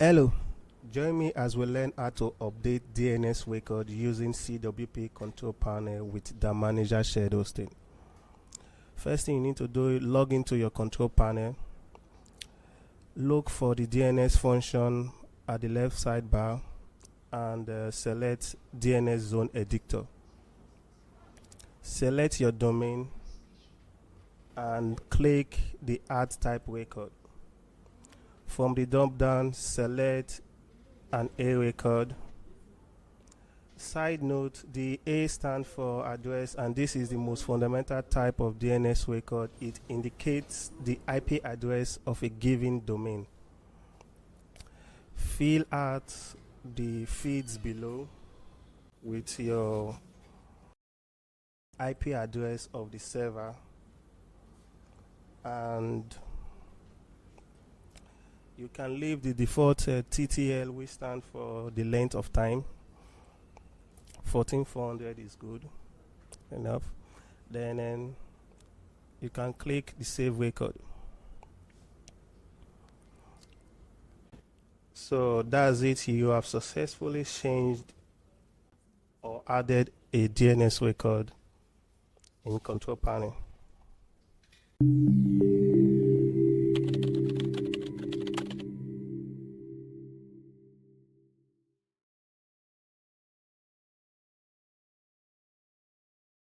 Hello, join me as we learn how to update DNS record using CWP Control Panel with the Manager Shared Hosting. First thing you need to do is log into your control panel. Look for the DNS function at the left sidebar and select DNS Zone Editor. Select your domain and click the Add Type record. From the drop down, select an A record. Side note, the A stands for address, and this is the most fundamental type of DNS record. It indicates the IP address of a given domain. Fill out the fields below with your IP address of the server, and you can leave the default TTL, which stands for the length of time. 14400 is good enough. Then you can click the save record. So that's it. You have successfully changed or added a DNS record in Control Panel.